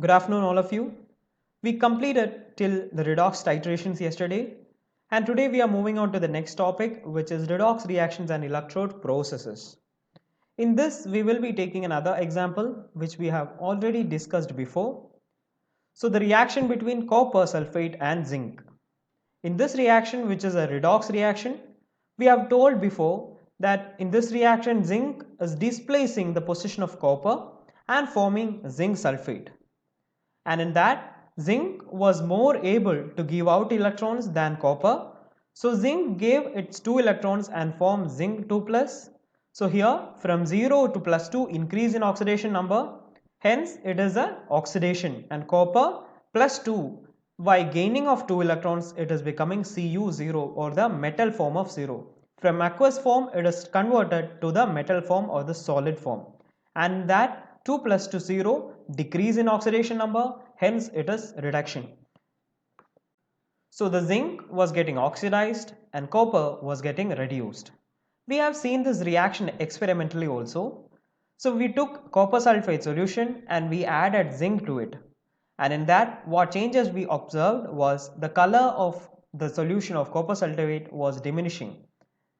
Good afternoon, all of you. We completed till the redox titrations yesterday, and today we are moving on to the next topic, which is redox reactions and electrode processes. In this, we will be taking another example, which we have already discussed before. So, the reaction between copper sulfate and zinc. In this reaction, which is a redox reaction, we have told before that in this reaction, zinc is displacing the position of copper and forming zinc sulfate. And in that, zinc was more able to give out electrons than copper. So zinc gave its 2 electrons and formed zinc 2 plus. So here from 0 to plus 2 increase in oxidation number, hence it is an oxidation, and copper plus 2 by gaining of 2 electrons it is becoming Cu0 or the metal form of 0. From aqueous form it is converted to the metal form or the solid form, and that 2 plus to 0 decrease in oxidation number, hence it is reduction. So the zinc was getting oxidized and copper was getting reduced. We have seen this reaction experimentally also. So we took copper sulfate solution and we added zinc to it, and in that what changes we observed was the color of the solution of copper sulfate was diminishing.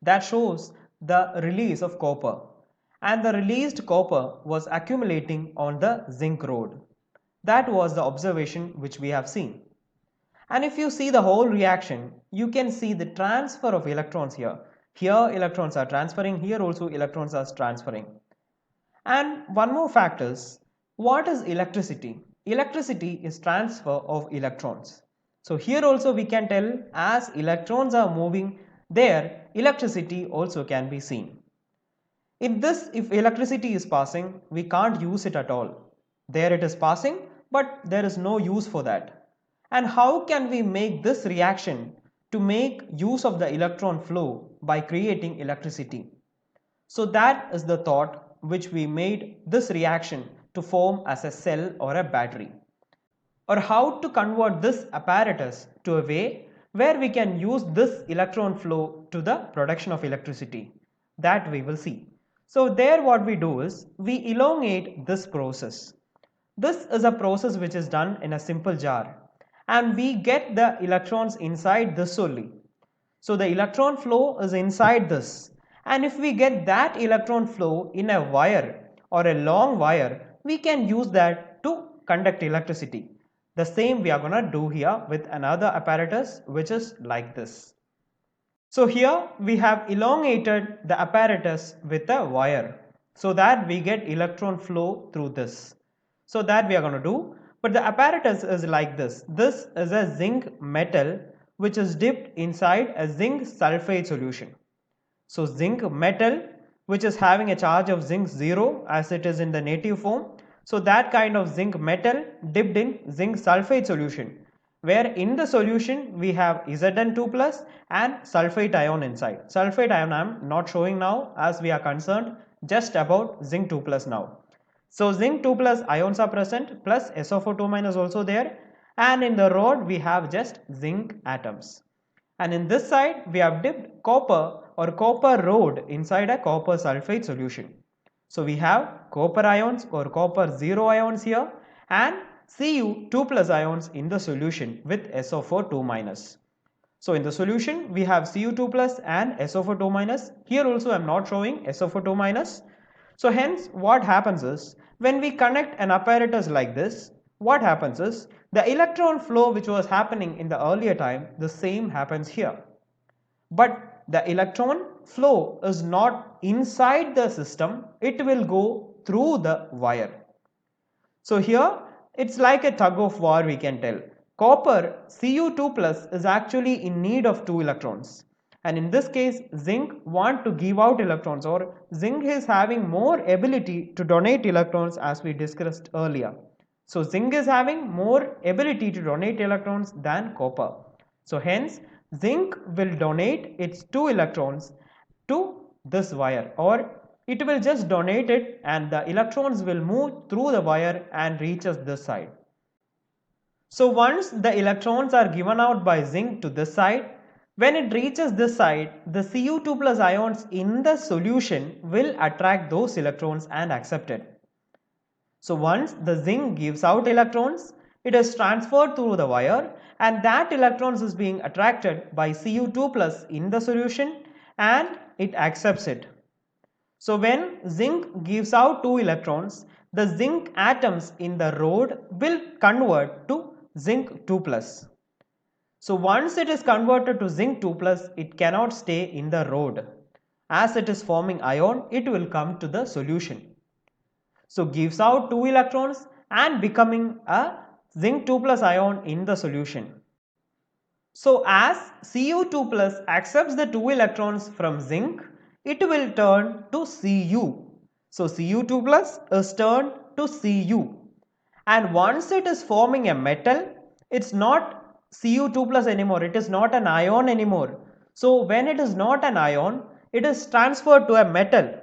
That shows the release of copper, and the released copper was accumulating on the zinc rod. That was the observation which we have seen. And if you see the whole reaction, you can see the transfer of electrons here. Here electrons are transferring, here also electrons are transferring. And one more fact is, what is electricity? Electricity is transfer of electrons. So here also we can tell, as electrons are moving there, electricity also can be seen. In this, if electricity is passing, we can't use it at all. There it is passing, but there is no use for that. And how can we make this reaction to make use of the electron flow by creating electricity? So that is the thought which we made this reaction to form as a cell or a battery. Or how to convert this apparatus to a way where we can use this electron flow to the production of electricity. That we will see. So there what we do is we elongate this process. This is a process which is done in a simple jar, and we get the electrons inside this only. So the electron flow is inside this, and if we get that electron flow in a wire or a long wire, we can use that to conduct electricity. The same we are going to do here with another apparatus which is like this. So here we have elongated the apparatus with a wire so that we get electron flow through this. So that we are going to do, but the apparatus is like this. This is a zinc metal which is dipped inside a zinc sulfate solution. So zinc metal which is having a charge of zinc 0 as it is in the native form. So that kind of zinc metal dipped in zinc sulfate solution, where in the solution we have Zn2 plus and sulfate ion inside. Sulfate ion I am not showing now as we are concerned just about zinc 2 plus now. So zinc 2 plus ions are present, plus SO4 2 minus also there, and in the rod we have just zinc atoms. And in this side we have dipped copper or copper rod inside a copper sulfate solution. So we have copper ions or copper 0 ions here and Cu2 plus ions in the solution with SO4 2 minus. So in the solution we have Cu2 plus and SO4 2 minus. Here also I am not showing SO4 2 minus. So hence what happens is, when we connect an apparatus like this, what happens is the electron flow which was happening in the earlier time, the same happens here. But the electron flow is not inside the system, it will go through the wire. So here it's like a tug of war, we can tell. Copper Cu2 plus is actually in need of 2 electrons, and in this case zinc want to give out electrons, or zinc is having more ability to donate electrons as we discussed earlier. So zinc is having more ability to donate electrons than copper. So hence zinc will donate its 2 electrons to this wire, or it will just donate it and the electrons will move through the wire and reaches this side. So once the electrons are given out by zinc to this side, when it reaches this side, the Cu2 plus ions in the solution will attract those electrons and accept it. So once the zinc gives out electrons, it is transferred through the wire, and that electrons is being attracted by Cu2 plus in the solution, and it accepts it. So when zinc gives out 2 electrons, the zinc atoms in the rod will convert to zinc 2 plus. So once it is converted to zinc 2 plus, it cannot stay in the rod. As it is forming ion, it will come to the solution. So gives out 2 electrons and becoming a zinc 2 plus ion in the solution. So as Cu2 plus accepts the 2 electrons from zinc, it will turn to Cu. So Cu2 plus is turned to Cu. And once it is forming a metal, it's not Cu2 plus anymore, it is not an ion anymore. So when it is not an ion, it is transferred to a metal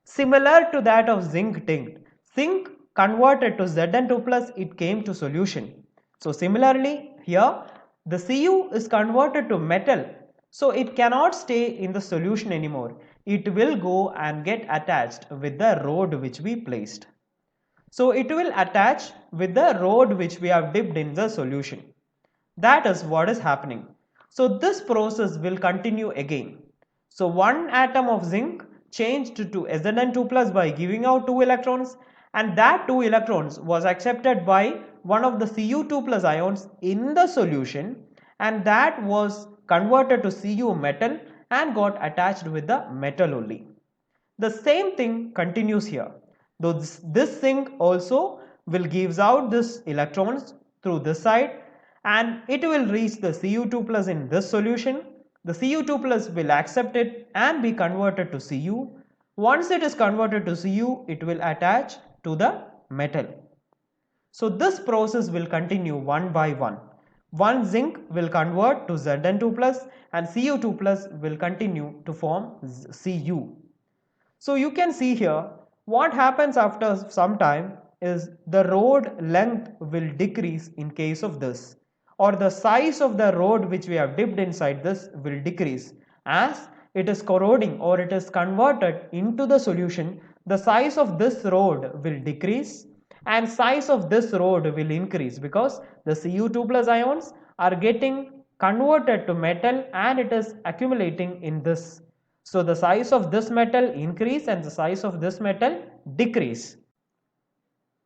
similar to that of zinc tinct. Zinc converted to Zn2 plus, it came to solution. So similarly here the Cu is converted to metal, so it cannot stay in the solution anymore. It will go and get attached with the rod which we placed. So it will attach with the rod which we have dipped in the solution. That is what is happening. So this process will continue again. So one atom of zinc changed to Zn2 plus by giving out 2 electrons, and that 2 electrons was accepted by one of the Cu2 plus ions in the solution, and that was converted to Cu metal and got attached with the metal only. The same thing continues here. Though this zinc also will gives out this electrons through this side, and it will reach the Cu2 plus in this solution. The Cu2 plus will accept it and be converted to Cu. Once it is converted to Cu, it will attach to the metal. So this process will continue one by one. One zinc will convert to Zn2 plus and Cu2 plus will continue to form Cu. So you can see here what happens after some time is the rod length will decrease in case of this, or the size of the rod which we have dipped inside this will decrease as it is corroding or it is converted into the solution. The size of this rod will decrease and size of this rod will increase because the Cu2 plus ions are getting converted to metal and it is accumulating in this. So the size of this metal increase and the size of this metal decrease.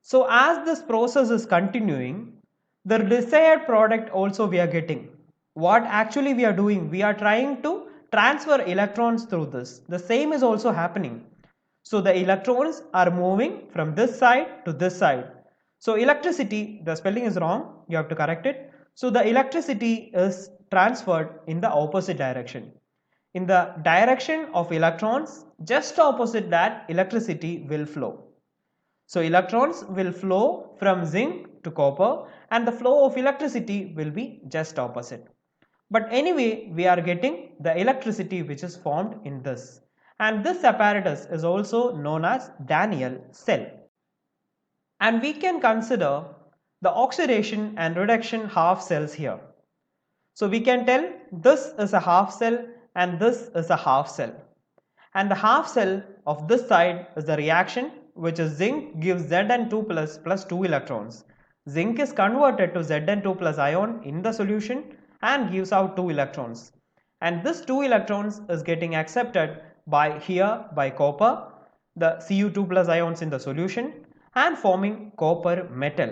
So as this process is continuing, the desired product also we are getting. What actually we are doing, we are trying to transfer electrons through this. The same is also happening. So the electrons are moving from this side to this side. So electricity, the spelling is wrong, you have to correct it. So the electricity is transferred in the opposite direction. In the direction of electrons, just opposite that electricity will flow. So electrons will flow from zinc to copper and the flow of electricity will be just opposite. But anyway, we are getting the electricity which is formed in this. And this apparatus is also known as Daniell cell. And we can consider the oxidation and reduction half cells here. So we can tell this is a half cell and this is a half cell. And the half cell of this side is the reaction, which is zinc gives Zn2 plus 2 electrons. Zinc is converted to Zn2 plus ion in the solution and gives out 2 electrons. And this 2 electrons is getting accepted by copper, the Cu2 plus ions in the solution and forming copper metal.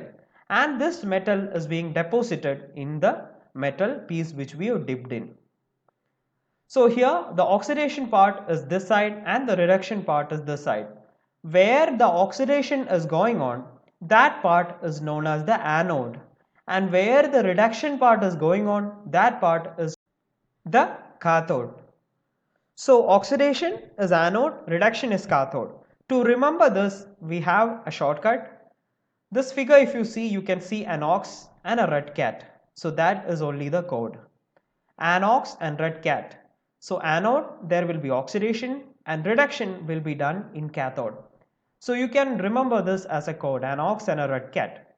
And this metal is being deposited in the metal piece which we have dipped in. So here the oxidation part is this side and the reduction part is this side. Where the oxidation is going on, that part is known as the anode, and where the reduction part is going on, that part is the cathode. So oxidation is anode, reduction is cathode. To remember this, we have a shortcut. This figure, if you see, you can see an ox and a red cat. So that is only the code. An ox and red cat. So anode, there will be oxidation and reduction will be done in cathode. So you can remember this as a code, an ox and a red cat.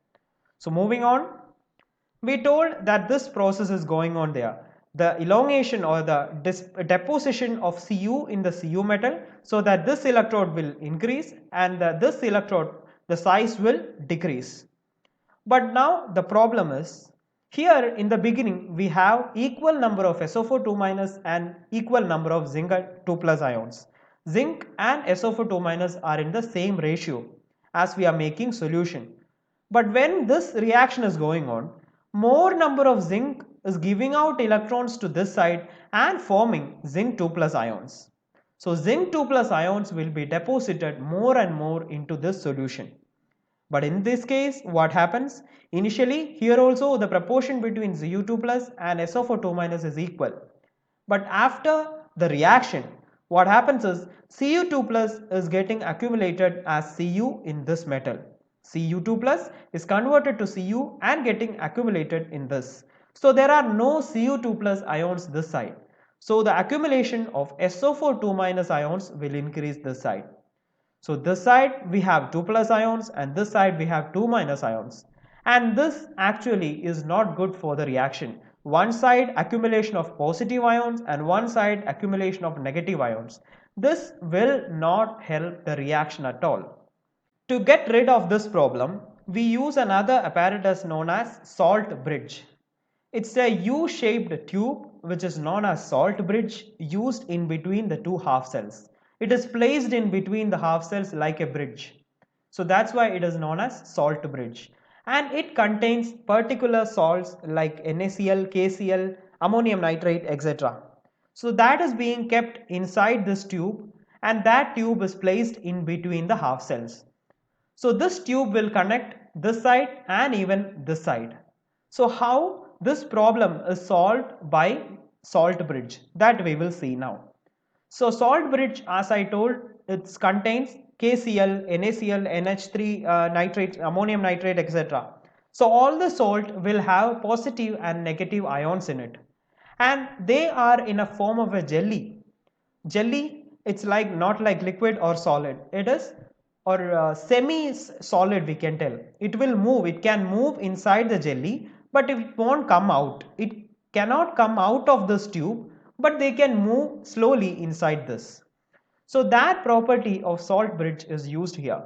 So moving on, we told that this process is going on there. The elongation or the deposition of Cu in the Cu metal, so that this electrode will increase and this electrode the size will decrease. But now the problem is, here in the beginning we have equal number of SO4 2- and equal number of zinc 2+ ions. Zinc and SO4 2- are in the same ratio as we are making solution. But when this reaction is going on, more number of zinc is giving out electrons to this side and forming zinc 2+ ions. So zinc 2+ ions will be deposited more and more into this solution. But in this case, what happens? Initially, here also the proportion between Zu2+ and SO4 2- is equal. But after the reaction, what happens is Cu2+ is getting accumulated as Cu in this metal. Cu2+ is converted to Cu and getting accumulated in this. So there are no Cu2+ ions this side. So the accumulation of SO4 2- ions will increase this side. So this side we have 2+ ions and this side we have 2- ions. And this actually is not good for the reaction. One side accumulation of positive ions and one side accumulation of negative ions. This will not help the reaction at all. To get rid of this problem, we use another apparatus known as salt bridge. It's a U-shaped tube which is known as salt bridge used in between the two half cells. It is placed in between the half cells like a bridge. So that's why it is known as salt bridge. And it contains particular salts like NaCl, KCl, ammonium nitrate, etc. So that is being kept inside this tube and that tube is placed in between the half cells. So this tube will connect this side and even this side. So how this problem is solved by salt bridge, that we will see now. So salt bridge, as I told, it contains KCl, NaCl, NH3 nitrate, ammonium nitrate, etc. So all the salt will have positive and negative ions in it, and they are in a form of a jelly. Jelly, it's like not like liquid or solid. It is or semi solid, we can tell. It will move, it can move inside the jelly, but it won't come out. It cannot come out of this tube, but they can move slowly inside this. So that property of salt bridge is used here.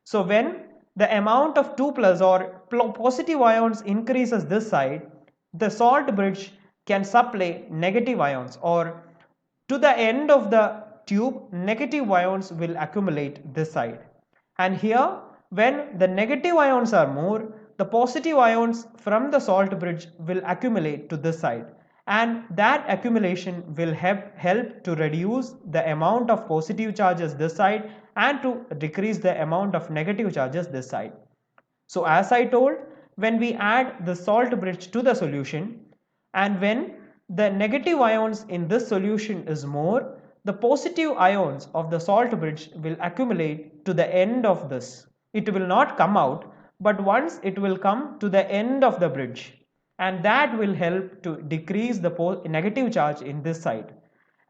So when the amount of 2+ or positive ions increases this side, the salt bridge can supply negative ions, or to the end of the tube negative ions will accumulate this side. And here when the negative ions are more, the positive ions from the salt bridge will accumulate to this side, and that accumulation will help to reduce the amount of positive charges this side and to decrease the amount of negative charges this side. So as I told, when we add the salt bridge to the solution and when the negative ions in this solution is more, the positive ions of the salt bridge will accumulate to the end of this. It will not come out, but once it will come to the end of the bridge, and that will help to decrease the negative charge in this side.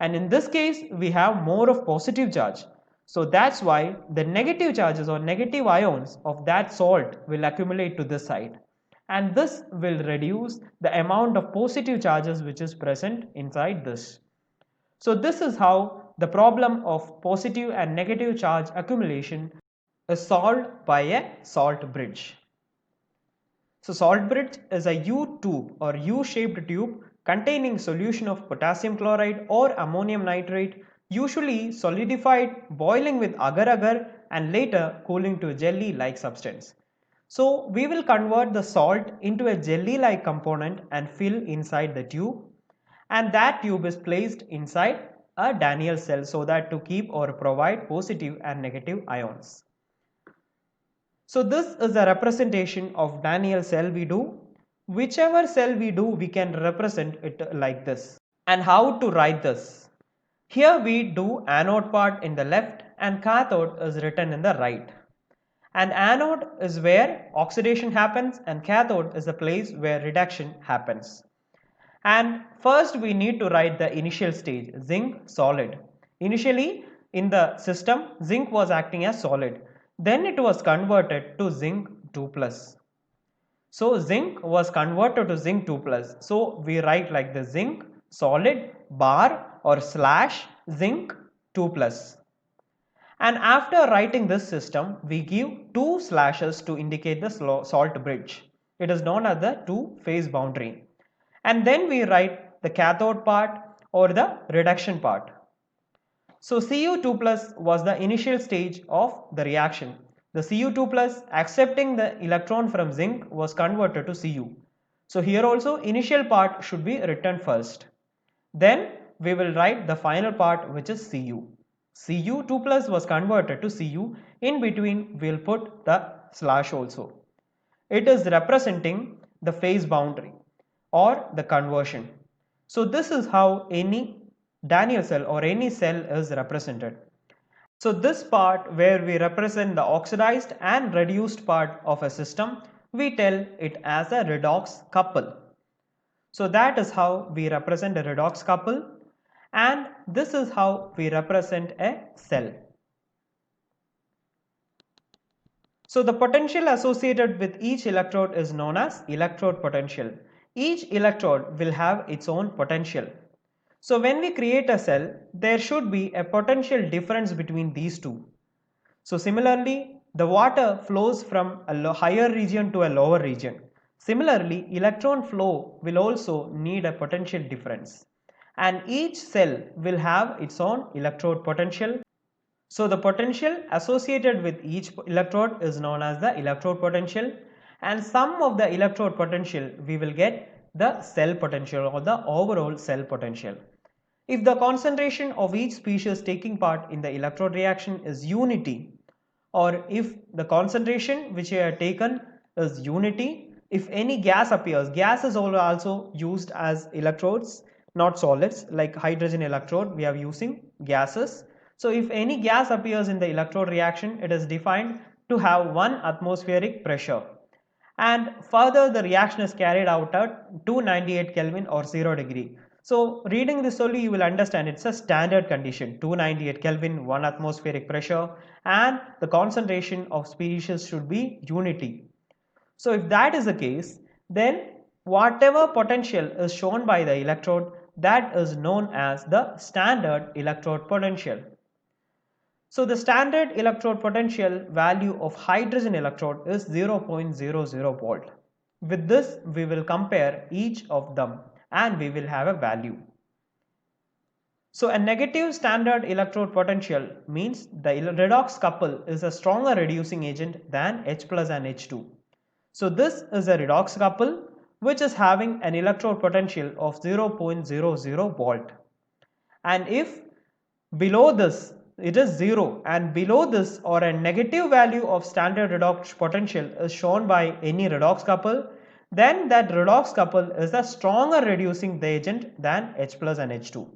And in this case we have more of positive charge. So that's why the negative charges or negative ions of that salt will accumulate to this side, and this will reduce the amount of positive charges which is present inside this. So this is how the problem of positive and negative charge accumulation is solved by a salt bridge. So salt bridge is a U-tube or U-shaped tube containing solution of potassium chloride or ammonium nitrate, usually solidified boiling with agar-agar and later cooling to a jelly-like substance. So we will convert the salt into a jelly-like component and fill inside the tube, and that tube is placed inside a Daniell cell so that to keep or provide positive and negative ions. So this is a representation of Daniell cell we do. Whichever cell we do, we can represent it like this. And how to write this? Here we do anode part in the left and cathode is written in the right. And anode is where oxidation happens and cathode is the place where reduction happens. And first we need to write the initial stage, zinc solid. Initially in the system, zinc was acting as solid. Then it was converted to zinc 2+. So zinc was converted to zinc 2+. So we write like the zinc solid bar or slash zinc 2+. And after writing this system, we give two slashes to indicate the salt bridge. It is known as the two-phase boundary. And then we write the cathode part or the reduction part. So Cu2 plus was the initial stage of the reaction. The Cu2 plus accepting the electron from zinc was converted to Cu. So here also initial part should be written first. Then we will write the final part, which is Cu. Cu2 plus was converted to Cu. In between we will put the slash also. It is representing the phase boundary or the conversion. So this is how any Daniell cell or any cell is represented. So this part where we represent the oxidized and reduced part of a system, we tell it as a redox couple. So that is how we represent a redox couple, and this is how we represent a cell. So the potential associated with each electrode is known as electrode potential. Each electrode will have its own potential. So when we create a cell, there should be a potential difference between these two. So similarly, the water flows from a higher region to a lower region. Similarly, electron flow will also need a potential difference. And each cell will have its own electrode potential. So the potential associated with each electrode is known as the electrode potential, and sum of the electrode potential we will get the cell potential or the overall cell potential. If the concentration of each species taking part in the electrode reaction is unity, or if the concentration which we have taken is unity, if any gas appears, gas is also used as electrodes, not solids. Like hydrogen electrode, we are using gases. So if any gas appears in the electrode reaction, it is defined to have 1 atmospheric pressure. And further the reaction is carried out at 298 Kelvin or 0 degree. So reading this only you will understand it's a standard condition, 298 Kelvin, 1 atmospheric pressure, and the concentration of species should be unity. So if that is the case, then whatever potential is shown by the electrode, that is known as the standard electrode potential. So the standard electrode potential value of hydrogen electrode is 0.00 volt. With this we will compare each of them and we will have a value. So a negative standard electrode potential means the redox couple is a stronger reducing agent than H plus and H2. So this is a redox couple which is having an electrode potential of 0.00 volt. And if below this it is 0 and below this or a negative value of standard redox potential is shown by any redox couple, then that redox couple is a stronger reducing agent than H plus and H2.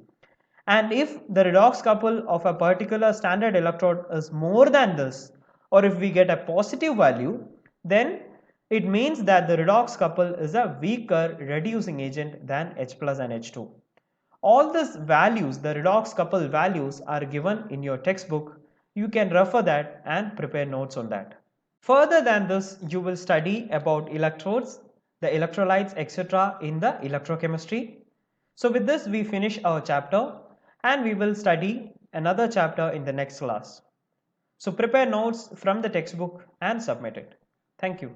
And if the redox couple of a particular standard electrode is more than this, or if we get a positive value, then it means that the redox couple is a weaker reducing agent than H plus and H2. All these values, the redox couple values, are given in your textbook. You can refer that and prepare notes on that. Further than this, you will study about electrodes, the electrolytes, etc. in the electrochemistry. So with this, we finish our chapter and we will study another chapter in the next class. So prepare notes from the textbook and submit it. Thank you.